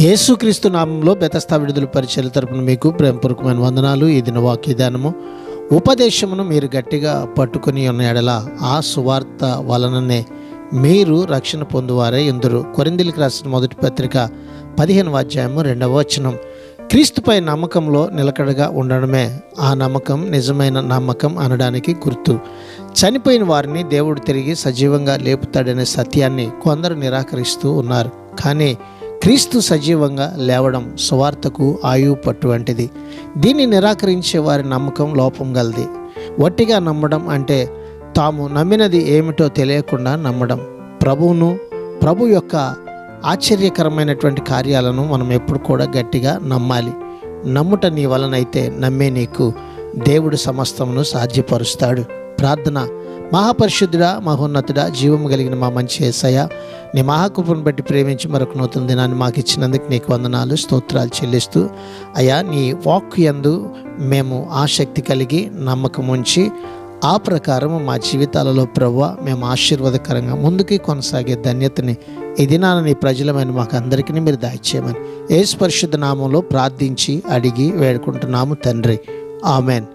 యేసుక్రీస్తు నామంలో బెతస్తా విడుదల పరిచర్య తరపున మీకు ప్రేమపూర్వకమైన వందనాలు. ఈ దిన వాక్యదానము ఉపదేశమును మీరు గట్టిగా పట్టుకొని ఉన్న ఎడల ఆ సువార్త వలననే మీరు రక్షణ పొందువారే ఎందురు. కొరింథీయులకు రాసిన మొదటి పత్రిక 15వ అధ్యాయము 2వ వచనం. క్రీస్తుపై నమ్మకంలో నిలకడగా ఉండడమే ఆ నమ్మకం నిజమైన నమ్మకం అనడానికి గుర్తు. చనిపోయిన వారిని దేవుడు తిరిగి సజీవంగా లేపుతాడనే సత్యాన్ని కొందరు నిరాకరిస్తూ ఉన్నారు. కానీ క్రీస్తు సజీవంగా లేవడం సువార్తకు ఆయువు పట్టు వంటిది. దీన్ని నిరాకరించే వారి నమ్మకం లోపం గలది. వట్టిగా నమ్మడం అంటే తాము నమ్మినది ఏమిటో తెలియకుండా నమ్మడం. ప్రభు యొక్క ఆశ్చర్యకరమైనటువంటి కార్యాలను మనం ఎప్పుడు కూడా గట్టిగా నమ్మాలి. నమ్ముట నీ వలనైతే నమ్మే నీకు దేవుడు సమస్తమును సాధ్యపరుస్తాడు. ప్రార్థన. మహాపరిశుద్ధుడా, మహోన్నతుడా, జీవము కలిగిన మా మంచి యేసయ్య, నీ మహాకృపను బట్టి ప్రేమించి మరొక నూతన దినాన్ని మాకు ఇచ్చినందుకు నీకు వందనాలు, స్తోత్రాలు చెల్లిస్తూ అయ్యా, నీ వాక్ యందు మేము ఆసక్తి కలిగి నమ్మకం ఉంచి ఆ ప్రకారం మా జీవితాలలో ప్రభువా మేము ఆశీర్వాదకరంగా ముందుకి కొనసాగే ధన్యతని ఈ దినాన నీ ప్రజలమైన మాకు అందరికీ మీరు దయచేయమని యేసు పరిశుద్ధ నామంలో ప్రార్థించి అడిగి వేడుకుంటున్నాము తండ్రి. ఆమెన్.